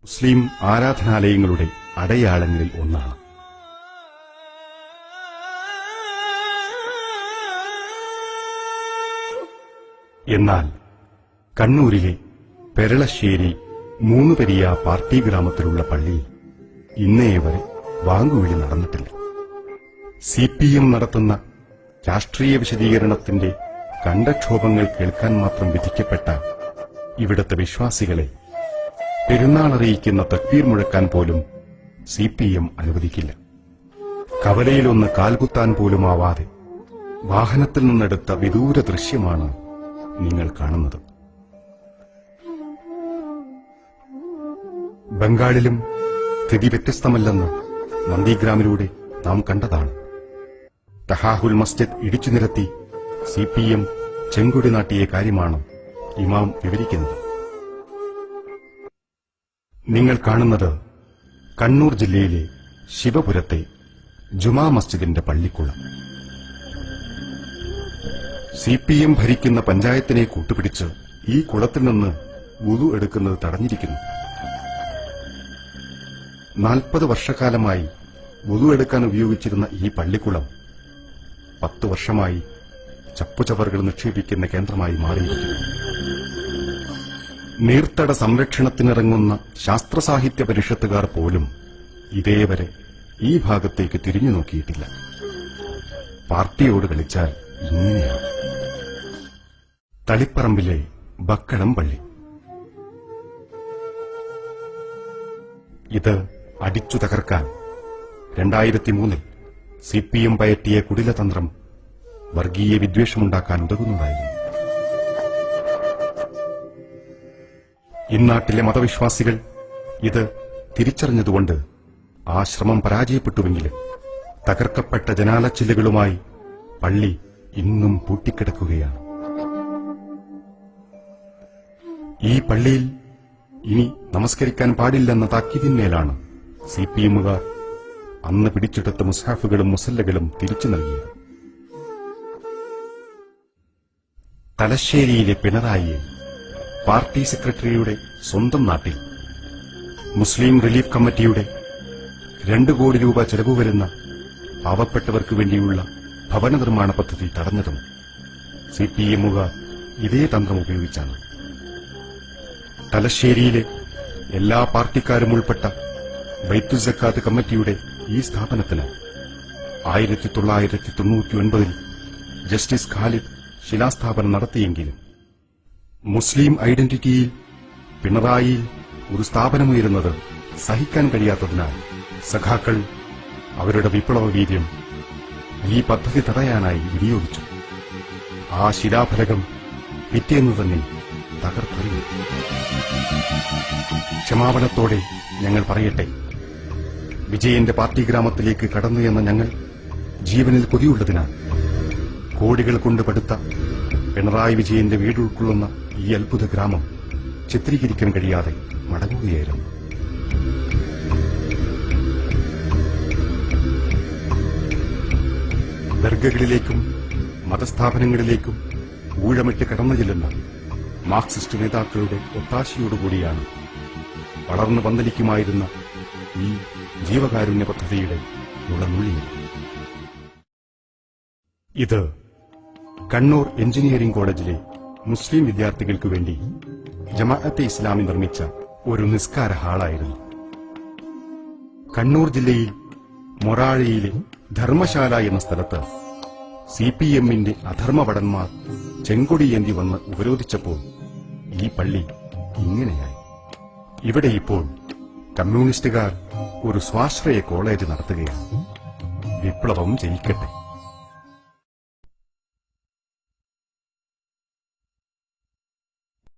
മുസ്ലിം ആരാധനാലയങ്ങളുടെ അടയാളങ്ങളിൽ ഒന്നാണ്. എന്നാൽ കണ്ണൂരിലെ പെരളശ്ശേരി മൂന്നുപെരിയ പാർട്ടി ഗ്രാമത്തിലുള്ള പള്ളിയിൽ ഇന്നേവരെ വാങ്ങുവിളി നടന്നിട്ടില്ല. CPM നടത്തുന്ന രാഷ്ട്രീയ വിശദീകരണത്തിന്റെ കണ്ടക്ഷോഭങ്ങൾ കേൾക്കാൻ മാത്രം വിധിക്കപ്പെട്ട ഇവിടത്തെ വിശ്വാസികളെ പെരുന്നാളറിയിക്കുന്ന തക്ബീർ മുഴക്കാൻ പോലും CPM അനുവദിക്കില്ല. കവലയിലൊന്ന് കാൽകുത്താൻ പോലുമാവാതെ വാഹനത്തിൽ നിന്നെടുത്ത വിദൂര ദൃശ്യമാണ് നിങ്ങൾ കാണുന്നത്. ബംഗാളിലും സ്ഥിതി വ്യത്യസ്തമല്ലെന്ന് നന്ദിഗ്രാമിലൂടെ നാം കണ്ടതാണ്. തഹാഹുൽ മസ്ജിദ് ഇടിച്ചു നിരത്തി CPM ചെങ്കൊടി നാട്ടിയ കാര്യമാണ് ഇമാം വിവരിക്കുന്നത്. നിങ്ങൾ കാണുന്നത് കണ്ണൂർ ജില്ലയിലെ ശിവപുരത്തെ ജുമാ മസ്ജിദിന്റെ പള്ളിക്കുളം. CPM ഭരിക്കുന്ന പഞ്ചായത്തിനെ കൂട്ടുപിടിച്ച് ഈ കുളത്തിൽ നിന്ന് വുളു എടുക്കുന്നത് തടഞ്ഞിരിക്കുന്നു. 40 വർഷക്കാലമായി വുളു എടുക്കാൻ ഉപയോഗിച്ചിരുന്ന ഈ പള്ളിക്കുളം 10 വർഷമായി ചപ്പുചവറുകൾ നിക്ഷേപിക്കുന്ന കേന്ദ്രമായി മാറിയിരിക്കുന്നു. നീർത്തട സംരക്ഷണത്തിനിറങ്ങുന്ന ശാസ്ത്രസാഹിത്യ പരിഷത്തുകാർ പോലും ഇതേവരെ ഈ ഭാഗത്തേക്ക് തിരിഞ്ഞു നോക്കിയിട്ടില്ല. പാർട്ടിയോട് കളിച്ചാൽ ഇങ്ങനെയാണ്. തളിപ്പറമ്പിലെ ബക്കളം പള്ളി. ഇത് അടിച്ചു തകർക്കാൻ 2003 CPM പയറ്റിയ കുടിലതന്ത്രം വർഗീയ വിദ്വേഷമുണ്ടാക്കാൻ ഉതകുന്നതായിരുന്നു. ഇന്നാട്ടിലെ മതവിശ്വാസികൾ ഇത് തിരിച്ചറിഞ്ഞതുകൊണ്ട് ആ ശ്രമം പരാജയപ്പെട്ടുവെങ്കിലും തകർക്കപ്പെട്ട ജനാലച്ചില്ലുകളുമായി പള്ളി ഇന്നും പൂട്ടിക്കിടക്കുകയാണ്. ഈ പള്ളിയിൽ ഇനി നമസ്കരിക്കാൻ പാടില്ലെന്ന താക്കീതിന്മേലാണ് CPMകാർ അന്ന് പിടിച്ചെടുത്ത മുസ്ഹാഫുകളും മുസല്ലകളും തിരിച്ചു നൽകിയത്. തലശ്ശേരിയിലെ പിണറായിയെ പാർട്ടി സെക്രട്ടറിയുടെ സ്വന്തം നാട്ടിൽ മുസ്ലിം റിലീഫ് കമ്മിറ്റിയുടെ 2 കോടി രൂപ ചെലവ് വരുന്ന പാവപ്പെട്ടവർക്ക് വേണ്ടിയുള്ള ഭവന നിർമ്മാണ പദ്ധതി തടഞ്ഞതും CPMകാർ ഇതേ തന്ത്രം ഉപയോഗിച്ചാണ്. തലശ്ശേരിയിലെ എല്ലാ പാർട്ടിക്കാരും ഉൾപ്പെട്ട ബൈത്തുൽ സക്കാത്ത് കമ്മിറ്റിയുടെ ഈ സ്ഥാപനത്തിന് 1999 ജസ്റ്റിസ് ഖാലിദ് ശിലാസ്ഥാപനം നടത്തിയെങ്കിലും മുസ്ലിം ഐഡന്റിറ്റിയിൽ പിണറായിയിൽ ഒരു സ്ഥാപനമുയരുന്നത് സഹിക്കാൻ കഴിയാത്തതിനാൽ സഖാക്കൾ അവരുടെ വിപ്ലവ വീര്യം ഈ പദ്ധതി തടയാനായി വിനിയോഗിച്ചു. ആ ശിലാഫലകം പിറ്റേന്നു തന്നെ തകർത്തെറിഞ്ഞു. ക്ഷമാപണത്തോടെ ഞങ്ങൾ പറയട്ടെ, വിജയന്റെ പാർട്ടി ഗ്രാമത്തിലേക്ക് കടന്നു എന്ന ഞങ്ങൾ ജീവനിൽ കൊതിയുള്ളതിനാൽ കോടികൾ കൊണ്ട് പടുത്ത പിണറായി വിജയന്റെ വീട് ഉൾക്കൊള്ളുന്ന ഈ അത്ഭുത ഗ്രാമം ചിത്രീകരിക്കാൻ കഴിയാതെ മടങ്ങുകയായിരുന്നു. ദർഗകളിലേക്കും മതസ്ഥാപനങ്ങളിലേക്കും ഊഴമിട്ട് കടന്നു ചെല്ലുന്ന മാർക്സിസ്റ്റ് നേതാക്കളുടെ ഒത്താശയോടുകൂടിയാണ് വളർന്നു പന്തലിക്കുമായിരുന്ന ഈ ജീവകാരുണ്യ പദ്ധതിയുടെ നുള്ളനുള്ളിയത്. ഇത് കണ്ണൂർ എഞ്ചിനീയറിംഗ് കോളേജിലെ മുസ്ലിം വിദ്യാർത്ഥികൾക്കു വേണ്ടി ജമാഅത്തെ ഇസ്ലാമി നിർമ്മിച്ച ഒരു നിസ്കാര ഹാളായിരുന്നു. കണ്ണൂർ മൊറാഴയിലെ ധർമ്മശാല എന്ന സ്ഥലത്ത് CPMന്റെ അധർമ്മഭടന്മാർ ചെങ്കൊടിയേന്തി വന്ന് ഉപരോധിച്ചപ്പോൾ ഈ പള്ളി ഇങ്ങനെയായി. ഇവിടെ ഇപ്പോൾ കമ്മ്യൂണിസ്റ്റുകാർ ഒരു സ്വാശ്രയ കോളേജ് നടത്തുകയാണ്. വിപ്ലവം ജയിക്കട്ടെ.